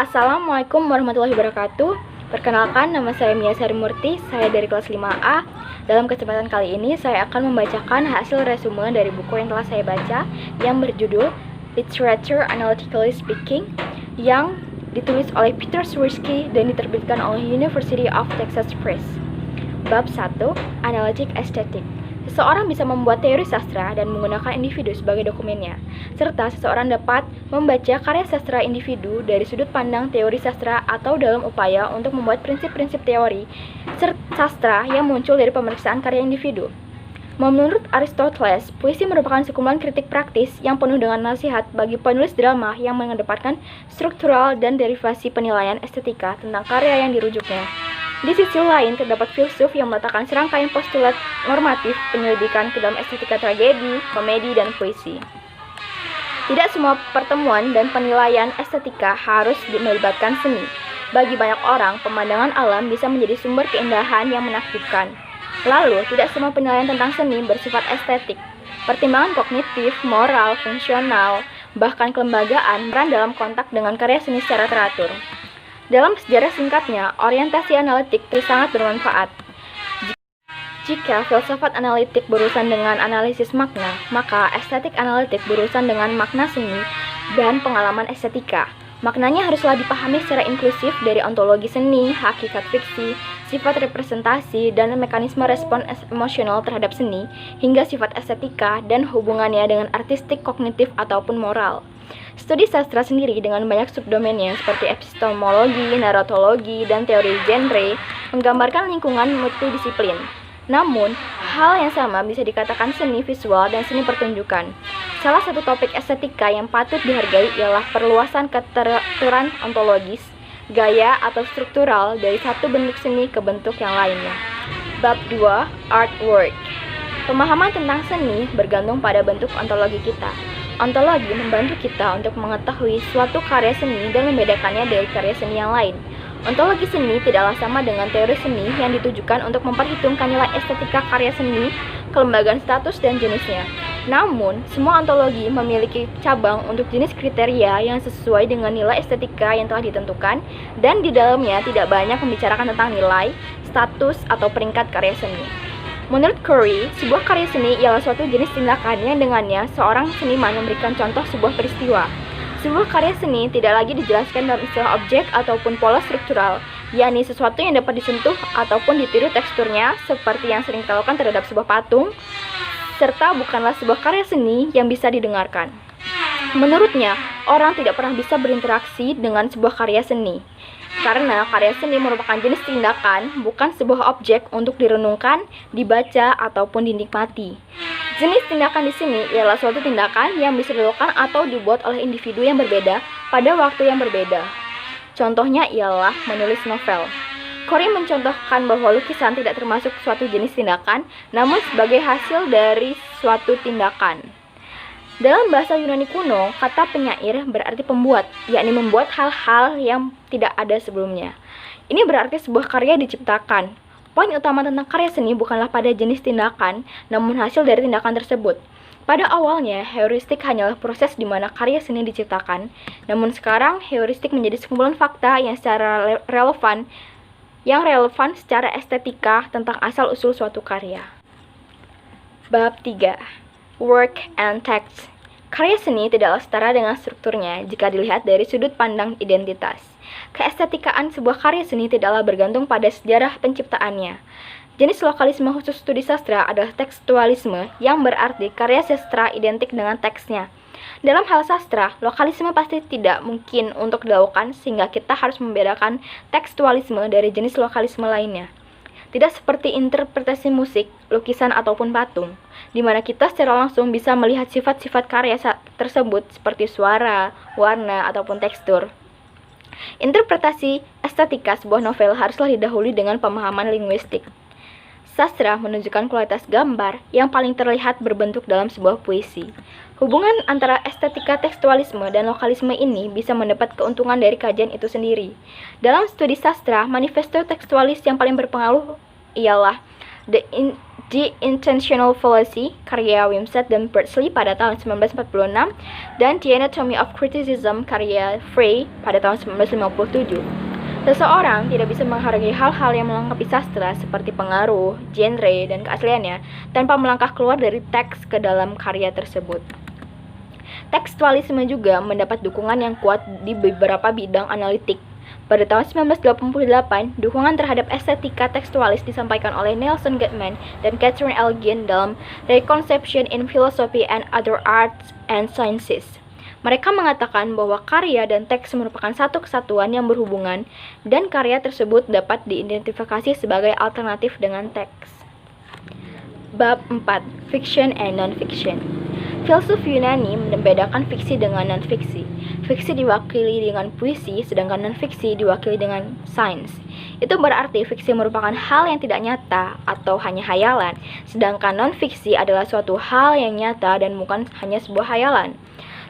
Assalamualaikum warahmatullahi wabarakatuh. Perkenalkan, nama saya Mia Sarimurti, saya dari kelas 5A. Dalam kesempatan kali ini, saya akan membacakan hasil resume dari buku yang telah saya baca yang berjudul Literature Analytically Speaking, yang ditulis oleh Peter Swirsky dan diterbitkan oleh University of Texas Press. Bab 1, Analytic Aesthetic. Seseorang bisa membuat teori sastra dan menggunakan individu sebagai dokumennya, serta seseorang dapat membaca karya sastra individu dari sudut pandang teori sastra atau dalam upaya untuk membuat prinsip-prinsip teori sastra yang muncul dari pemeriksaan karya individu. Menurut Aristoteles, puisi merupakan sekumpulan kritik praktis yang penuh dengan nasihat bagi penulis drama yang mengedepankan struktural dan derivasi penilaian estetika tentang karya yang dirujuknya. Di sisi lain, terdapat filsuf yang meletakkan serangkaian postulat normatif penyelidikan ke dalam estetika tragedi, komedi, dan puisi. Tidak semua pertemuan dan penilaian estetika harus melibatkan seni. Bagi banyak orang, pemandangan alam bisa menjadi sumber keindahan yang menakjubkan. Lalu, tidak semua penilaian tentang seni bersifat estetik. Pertimbangan kognitif, moral, fungsional, bahkan kelembagaan peran dalam kontak dengan karya seni secara teratur. Dalam sejarah singkatnya, orientasi analitik sangat bermanfaat. Jika filsafat analitik berurusan dengan analisis makna, maka estetik analitik berurusan dengan makna seni dan pengalaman estetika. Maknanya haruslah dipahami secara inklusif dari ontologi seni, hakikat fiksi, sifat representasi, dan mekanisme respon emosional terhadap seni, hingga sifat estetika dan hubungannya dengan artistik, kognitif, ataupun moral. Studi sastra sendiri dengan banyak subdomainnya seperti epistemologi, narratologi, dan teori genre menggambarkan lingkungan multidisiplin. Namun, hal yang sama bisa dikatakan seni visual dan seni pertunjukan. Salah satu topik estetika yang patut dihargai ialah perluasan keteraturan ontologis, gaya atau struktural dari satu bentuk seni ke bentuk yang lainnya. Bab 2, Artwork. Pemahaman tentang seni bergantung pada bentuk ontologi kita. Ontologi membantu kita untuk mengetahui suatu karya seni dan membedakannya dari karya seni yang lain. Ontologi seni tidaklah sama dengan teori seni yang ditujukan untuk memperhitungkan nilai estetika karya seni, kelembagaan status, dan jenisnya. Namun, semua ontologi memiliki cabang untuk jenis kriteria yang sesuai dengan nilai estetika yang telah ditentukan, dan di dalamnya tidak banyak membicarakan tentang nilai, status, atau peringkat karya seni. Menurut Curry, sebuah karya seni ialah suatu jenis tindakan yang dengannya seorang seniman memberikan contoh sebuah peristiwa. Sebuah karya seni tidak lagi dijelaskan dalam istilah objek ataupun pola struktural, yakni sesuatu yang dapat disentuh ataupun ditiru teksturnya seperti yang sering kita lakukan terhadap sebuah patung, serta bukanlah sebuah karya seni yang bisa didengarkan. Menurutnya, orang tidak pernah bisa berinteraksi dengan sebuah karya seni. Karena karya seni merupakan jenis tindakan, bukan sebuah objek untuk direnungkan, dibaca, ataupun dinikmati. Jenis tindakan di sini ialah suatu tindakan yang bisa dilakukan atau dibuat oleh individu yang berbeda pada waktu yang berbeda. Contohnya ialah menulis novel. Corey mencontohkan bahwa lukisan tidak termasuk suatu jenis tindakan, namun sebagai hasil dari suatu tindakan. Dalam bahasa Yunani kuno, kata penyair berarti pembuat, yakni membuat hal-hal yang tidak ada sebelumnya. Ini berarti sebuah karya diciptakan. Poin utama tentang karya seni bukanlah pada jenis tindakan, namun hasil dari tindakan tersebut. Pada awalnya, heuristik hanyalah proses di mana karya seni diciptakan, namun sekarang heuristik menjadi sekumpulan fakta yang secara relevan secara estetika tentang asal-usul suatu karya. Bab 3, Work and Text. Karya seni tidaklah setara dengan strukturnya jika dilihat dari sudut pandang identitas. Keestetikaan sebuah karya seni tidaklah bergantung pada sejarah penciptaannya. Jenis lokalisme khusus studi sastra adalah tekstualisme, yang berarti karya sastra identik dengan teksnya. Dalam hal sastra, lokalisme pasti tidak mungkin untuk dilakukan sehingga kita harus membedakan tekstualisme dari jenis lokalisme lainnya. Tidak seperti interpretasi musik, lukisan, ataupun patung, di mana kita secara langsung bisa melihat sifat-sifat karya tersebut seperti suara, warna, ataupun tekstur. Interpretasi estetika sebuah novel haruslah didahului dengan pemahaman linguistik. Sastra menunjukkan kualitas gambar yang paling terlihat berbentuk dalam sebuah puisi. Hubungan antara estetika tekstualisme dan lokalisme ini bisa mendapat keuntungan dari kajian itu sendiri. Dalam studi sastra, manifesto tekstualis yang paling berpengaruh ialah The Intentional Fallacy karya Wimsatt dan Beardsley pada tahun 1946 dan The Anatomy of Criticism karya Frey pada tahun 1957. Seseorang tidak bisa menghargai hal-hal yang melengkapi sastra seperti pengaruh, genre, dan keasliannya tanpa melangkah keluar dari teks ke dalam karya tersebut. Tekstualisme juga mendapat dukungan yang kuat di beberapa bidang analitik. Pada tahun 1988, dukungan terhadap estetika tekstualis disampaikan oleh Nelson Goodman dan Catherine Elgin dalam Reconception in Philosophy and Other Arts and Sciences. Mereka mengatakan bahwa karya dan teks merupakan satu kesatuan yang berhubungan dan karya tersebut dapat diidentifikasi sebagai alternatif dengan teks. Bab 4. Fiction and Non-Fiction. Filsuf Yunani membedakan fiksi dengan non-fiksi. Fiksi diwakili dengan puisi, sedangkan non-fiksi diwakili dengan sains. Itu berarti fiksi merupakan hal yang tidak nyata atau hanya hayalan, sedangkan non-fiksi adalah suatu hal yang nyata dan bukan hanya sebuah hayalan.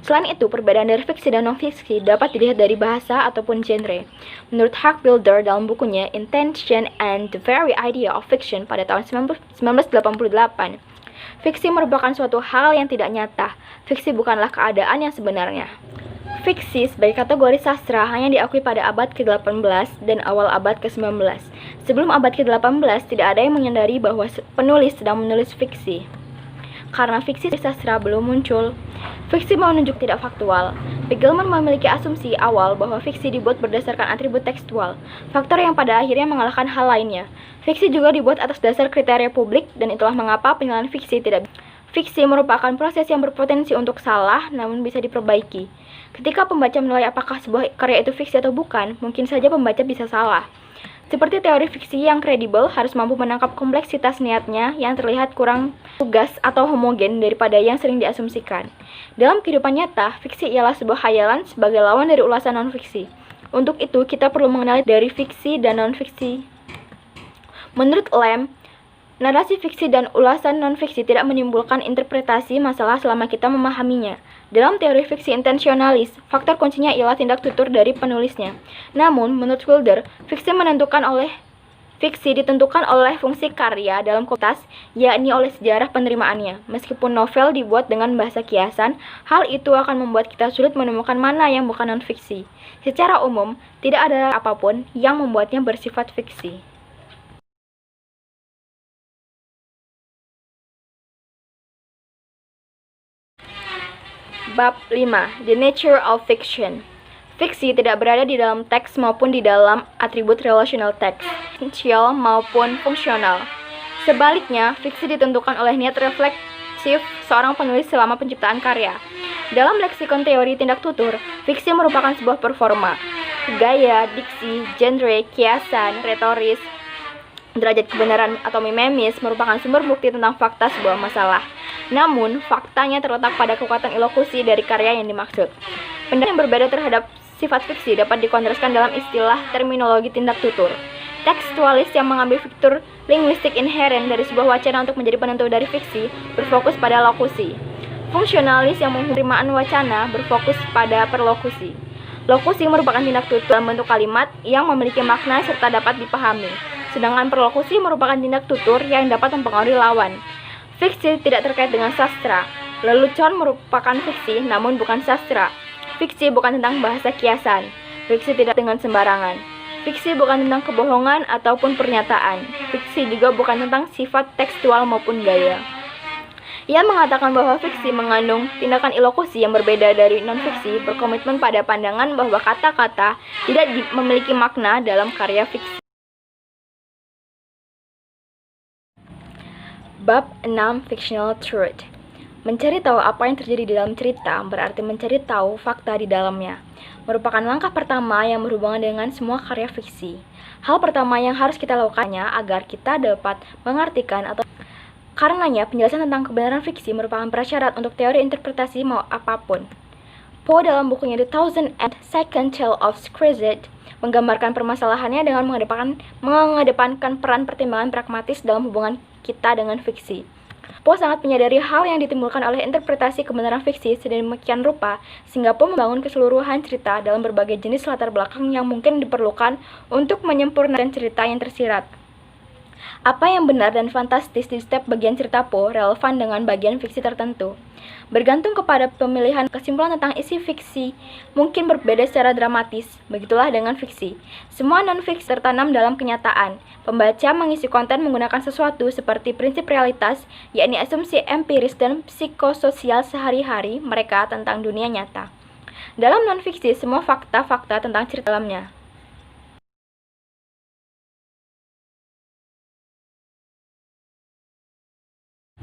Selain itu, perbedaan dari fiksi dan non-fiksi dapat dilihat dari bahasa ataupun genre. Menurut Hugh Wilder dalam bukunya Intention and the Very Idea of Fiction pada tahun 1988, fiksi merupakan suatu hal yang tidak nyata. Fiksi bukanlah keadaan yang sebenarnya. Fiksi sebagai kategori sastra hanya diakui pada abad ke-18 dan awal abad ke-19. Sebelum abad ke-18, tidak ada yang menyadari bahwa penulis sedang menulis fiksi. Karena fiksi sastra belum muncul, fiksi menunjuk tidak faktual. Begelman memiliki asumsi awal bahwa fiksi dibuat berdasarkan atribut tekstual, faktor yang pada akhirnya mengalahkan hal lainnya. Fiksi juga dibuat atas dasar kriteria publik, dan itulah mengapa penilaian fiksi tidak. Fiksi merupakan proses yang berpotensi untuk salah, namun bisa diperbaiki. Ketika pembaca menilai apakah sebuah karya itu fiksi atau bukan, mungkin saja pembaca bisa salah. Seperti teori fiksi yang kredibel harus mampu menangkap kompleksitas niatnya yang terlihat kurang tugas atau homogen daripada yang sering diasumsikan. Dalam kehidupan nyata, fiksi ialah sebuah khayalan sebagai lawan dari ulasan non-fiksi. Untuk itu, kita perlu mengenali dari fiksi dan non-fiksi. Menurut Lamb, narasi fiksi dan ulasan non-fiksi tidak menimbulkan interpretasi masalah selama kita memahaminya. Dalam teori fiksi intensionalis, faktor kuncinya ialah tindak tutur dari penulisnya. Namun, menurut Wilder, fiksi ditentukan oleh fungsi karya dalam konteks, yakni oleh sejarah penerimaannya. Meskipun novel dibuat dengan bahasa kiasan, hal itu akan membuat kita sulit menemukan mana yang bukan non-fiksi. Secara umum, tidak ada apapun yang membuatnya bersifat fiksi. Bab 5. The Nature of Fiction. Fiksi tidak berada di dalam teks maupun di dalam atribut relational teks, esensial maupun fungsional. Sebaliknya, fiksi ditentukan oleh niat refleksif seorang penulis selama penciptaan karya. Dalam leksikon teori tindak tutur, fiksi merupakan sebuah performa. Gaya, diksi, genre, kiasan, retoris, derajat kebenaran atau mimesis merupakan sumber bukti tentang fakta sebuah masalah. Namun, faktanya terletak pada kekuatan ilokusi dari karya yang dimaksud. Pendapat yang berbeda terhadap sifat fiksi dapat dikontraskan dalam istilah terminologi tindak tutur. Tekstualis yang mengambil fitur linguistik inheren dari sebuah wacana untuk menjadi penentu dari fiksi berfokus pada lokusi. Fungsionalis yang penerimaan wacana berfokus pada perlokusi. Lokusi merupakan tindak tutur dalam bentuk kalimat yang memiliki makna serta dapat dipahami. Sedangkan perlokusi merupakan tindak tutur yang dapat mempengaruhi lawan. Fiksi tidak terkait dengan sastra. Lelucon merupakan fiksi, namun bukan sastra. Fiksi bukan tentang bahasa kiasan. Fiksi tidak dengan sembarangan. Fiksi bukan tentang kebohongan ataupun pernyataan. Fiksi juga bukan tentang sifat tekstual maupun gaya. Ia mengatakan bahwa fiksi mengandung tindakan ilokusi yang berbeda dari non-fiksi, berkomitmen pada pandangan bahwa kata-kata tidak memiliki makna dalam karya fiksi. Bab 6. Fictional Truth. Mencari tahu apa yang terjadi di dalam cerita berarti mencari tahu fakta di dalamnya. Merupakan langkah pertama yang berhubungan dengan semua karya fiksi. Hal pertama yang harus kita lakukannya agar kita dapat mengartikan atau karenanya penjelasan tentang kebenaran fiksi merupakan prasyarat untuk teori interpretasi mau apapun. Poe dalam bukunya The 1002nd Tale of Screwset menggambarkan permasalahannya dengan mengedepankan peran pertimbangan pragmatis dalam hubungan kita dengan fiksi. Poe sangat menyadari hal yang ditimbulkan oleh interpretasi kebenaran fiksi sedemikian rupa sehingga Poe membangun keseluruhan cerita dalam berbagai jenis latar belakang yang mungkin diperlukan untuk menyempurnakan cerita yang tersirat. Apa yang benar dan fantastis di setiap bagian cerita Poe relevan dengan bagian fiksi tertentu. Bergantung kepada pemilihan kesimpulan tentang isi fiksi, mungkin berbeda secara dramatis. Begitulah dengan fiksi. Semua non-fiksi tertanam dalam kenyataan. Pembaca mengisi konten menggunakan sesuatu seperti prinsip realitas, yakni asumsi empiris dan psikososial sehari-hari mereka tentang dunia nyata. Dalam non-fiksi, semua fakta-fakta tentang cerita dalamnya.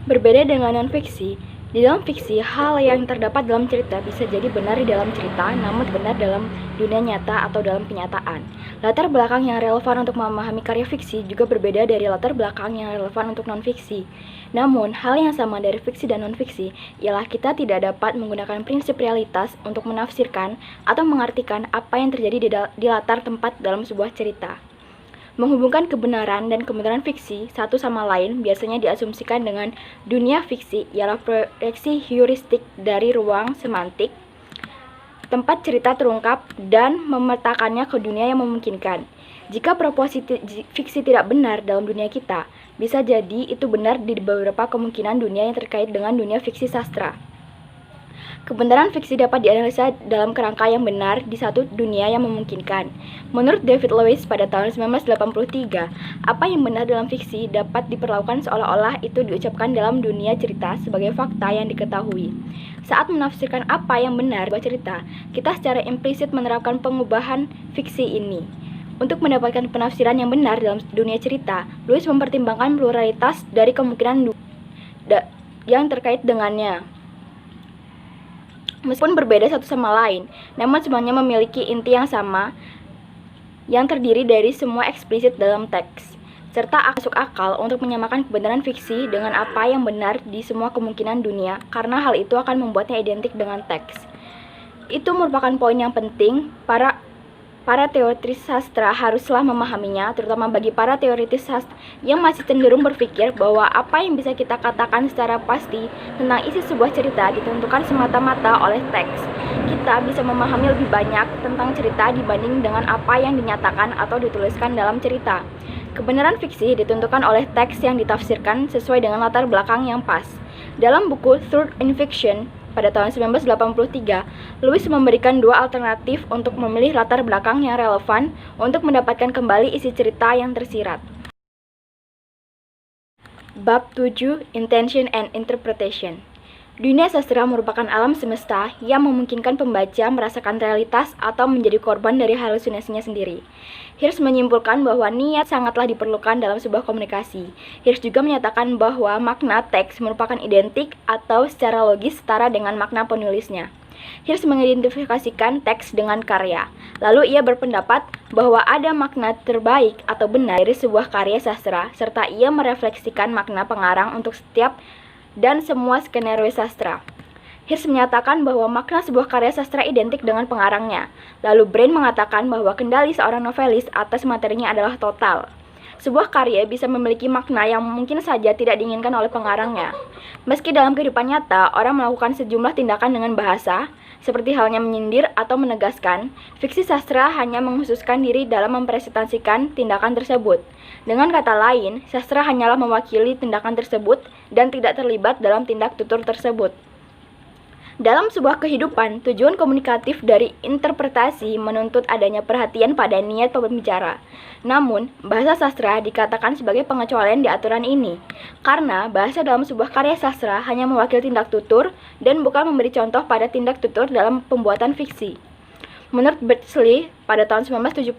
Berbeda dengan non-fiksi, di dalam fiksi, hal yang terdapat dalam cerita bisa jadi benar di dalam cerita, namun benar dalam dunia nyata atau dalam kenyataan. Latar belakang yang relevan untuk memahami karya fiksi juga berbeda dari latar belakang yang relevan untuk non-fiksi. Namun, hal yang sama dari fiksi dan non-fiksi ialah kita tidak dapat menggunakan prinsip realitas untuk menafsirkan atau mengartikan apa yang terjadi di latar tempat dalam sebuah cerita. Menghubungkan kebenaran dan kebenaran fiksi satu sama lain biasanya diasumsikan dengan dunia fiksi ialah proyeksi heuristik dari ruang semantik, tempat cerita terungkap, dan memetakannya ke dunia yang memungkinkan. Jika proposisi fiksi tidak benar dalam dunia kita, bisa jadi itu benar di beberapa kemungkinan dunia yang terkait dengan dunia fiksi sastra. Kebenaran fiksi dapat dianalisa dalam kerangka yang benar di satu dunia yang memungkinkan. Menurut David Lewis pada tahun 1983, apa yang benar dalam fiksi dapat diperlakukan seolah-olah itu diucapkan dalam dunia cerita sebagai fakta yang diketahui. Saat menafsirkan apa yang benar sebuah cerita, kita secara implisit menerapkan pengubahan fiksi ini. Untuk mendapatkan penafsiran yang benar dalam dunia cerita, Lewis mempertimbangkan pluralitas dari kemungkinan yang terkait dengannya. Meskipun berbeda satu sama lain, namun semuanya memiliki inti yang sama yang terdiri dari semua eksplisit dalam teks, serta masuk akal untuk menyamakan kebenaran fiksi dengan apa yang benar di semua kemungkinan dunia, karena hal itu akan membuatnya identik dengan teks. Itu merupakan poin yang penting para teoritis sastra haruslah memahaminya, terutama bagi para teoritis sastra yang masih cenderung berpikir bahwa apa yang bisa kita katakan secara pasti tentang isi sebuah cerita ditentukan semata-mata oleh teks. Kita bisa memahami lebih banyak tentang cerita dibanding dengan apa yang dinyatakan atau dituliskan dalam cerita. Kebenaran fiksi ditentukan oleh teks yang ditafsirkan sesuai dengan latar belakang yang pas. Dalam buku Truth in Fiction pada tahun 1983, Lewis memberikan dua alternatif untuk memilih latar belakang yang relevan untuk mendapatkan kembali isi cerita yang tersirat. Bab 7, Intention and Interpretation. Dunia sastra merupakan alam semesta yang memungkinkan pembaca merasakan realitas atau menjadi korban dari halusinasinya sendiri. Hirsch menyimpulkan bahwa niat sangatlah diperlukan dalam sebuah komunikasi. Hirsch juga menyatakan bahwa makna teks merupakan identik atau secara logis setara dengan makna penulisnya. Hirsch mengidentifikasikan teks dengan karya. Lalu ia berpendapat bahwa ada makna terbaik atau benar dari sebuah karya sastra, serta ia merefleksikan makna pengarang untuk setiap dan semua skenario sastra. Hirsch menyatakan bahwa makna sebuah karya sastra identik dengan pengarangnya. Lalu Brain mengatakan bahwa kendali seorang novelis atas materinya adalah total. Sebuah karya bisa memiliki makna yang mungkin saja tidak diinginkan oleh pengarangnya. Meski dalam kehidupan nyata, orang melakukan sejumlah tindakan dengan bahasa, seperti halnya menyindir atau menegaskan, fiksi sastra hanya menghususkan diri dalam mempresentasikan tindakan tersebut. Dengan kata lain, sastra hanyalah mewakili tindakan tersebut dan tidak terlibat dalam tindak tutur tersebut. Dalam sebuah kehidupan, tujuan komunikatif dari interpretasi menuntut adanya perhatian pada niat pembicara. Namun, bahasa sastra dikatakan sebagai pengecualian di aturan ini, karena bahasa dalam sebuah karya sastra hanya mewakili tindak tutur dan bukan memberi contoh pada tindak tutur dalam pembuatan fiksi. Menurut Beardsley, pada tahun 1970,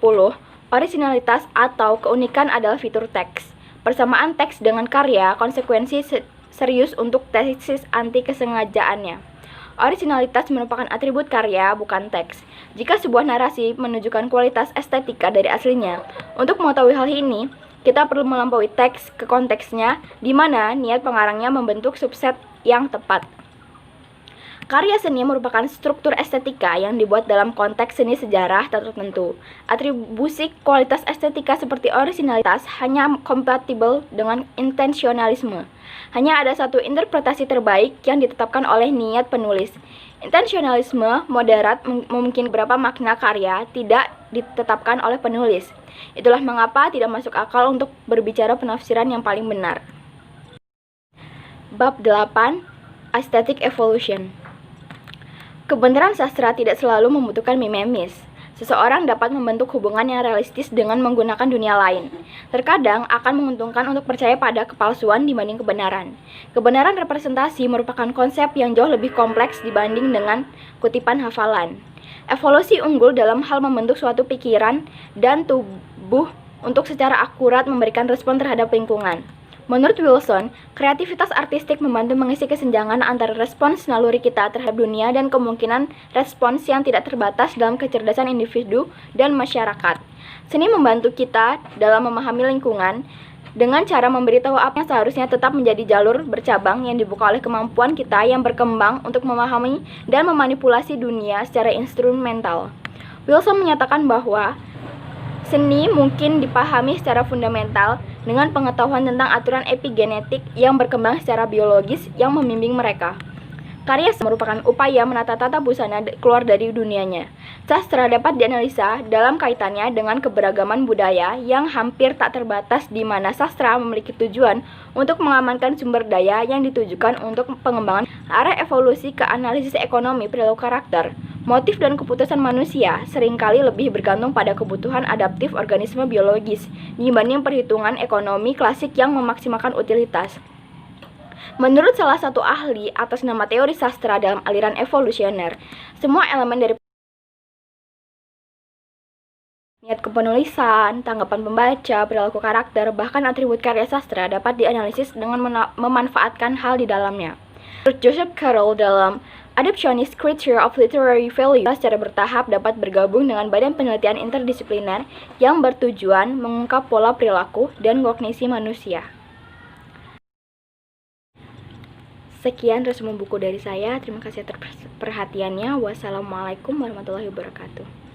originalitas atau keunikan adalah fitur teks. Persamaan teks dengan karya konsekuensi serius untuk tesis anti kesengajaannya. Originalitas merupakan atribut karya, bukan teks. Jika sebuah narasi menunjukkan kualitas estetika dari aslinya, untuk mengetahui hal ini, kita perlu melampaui teks ke konteksnya, di mana niat pengarangnya membentuk subset yang tepat. Karya seni merupakan struktur estetika yang dibuat dalam konteks seni sejarah tertentu. Atribusi kualitas estetika seperti originalitas hanya kompatibel dengan intensionalisme. Hanya ada satu interpretasi terbaik yang ditetapkan oleh niat penulis. Intensionalisme moderat memungkinkan beberapa makna karya tidak ditetapkan oleh penulis. Itulah mengapa tidak masuk akal untuk berbicara penafsiran yang paling benar. Bab 8. Aesthetic Evolution. Kebenaran sastra tidak selalu membutuhkan mimesis. Seseorang dapat membentuk hubungan yang realistis dengan menggunakan dunia lain. Terkadang akan menguntungkan untuk percaya pada kepalsuan dibanding kebenaran. Kebenaran representasi merupakan konsep yang jauh lebih kompleks dibanding dengan kutipan hafalan. Evolusi unggul dalam hal membentuk suatu pikiran dan tubuh untuk secara akurat memberikan respon terhadap lingkungan. Menurut Wilson, kreativitas artistik membantu mengisi kesenjangan antara respons naluri kita terhadap dunia dan kemungkinan respons yang tidak terbatas dalam kecerdasan individu dan masyarakat. Seni membantu kita dalam memahami lingkungan dengan cara memberitahu apa yang seharusnya tetap menjadi jalur bercabang yang dibuka oleh kemampuan kita yang berkembang untuk memahami dan memanipulasi dunia secara instrumental. Wilson menyatakan bahwa seni mungkin dipahami secara fundamental dengan pengetahuan tentang aturan epigenetik yang berkembang secara biologis yang membimbing mereka. Karya merupakan upaya menata tata busana keluar dari dunianya. Sastra dapat dianalisa dalam kaitannya dengan keberagaman budaya yang hampir tak terbatas, di mana sastra memiliki tujuan untuk mengamankan sumber daya yang ditujukan untuk pengembangan arah evolusi ke analisis ekonomi perilaku karakter. Motif dan keputusan manusia seringkali lebih bergantung pada kebutuhan adaptif organisme biologis dibanding perhitungan ekonomi klasik yang memaksimalkan utilitas. Menurut salah satu ahli atas nama teori sastra dalam aliran evolusioner, semua elemen dari niat kepenulisan, tanggapan pembaca, perilaku karakter, bahkan atribut karya sastra dapat dianalisis dengan memanfaatkan hal di dalamnya. Menurut Joseph Carroll dalam Adaptionist Critique of Literary Value, secara bertahap dapat bergabung dengan badan penelitian interdisipliner yang bertujuan mengungkap pola perilaku dan kognisi manusia. Sekian resume buku dari saya. Terima kasih atas perhatiannya. Wassalamualaikum warahmatullahi wabarakatuh.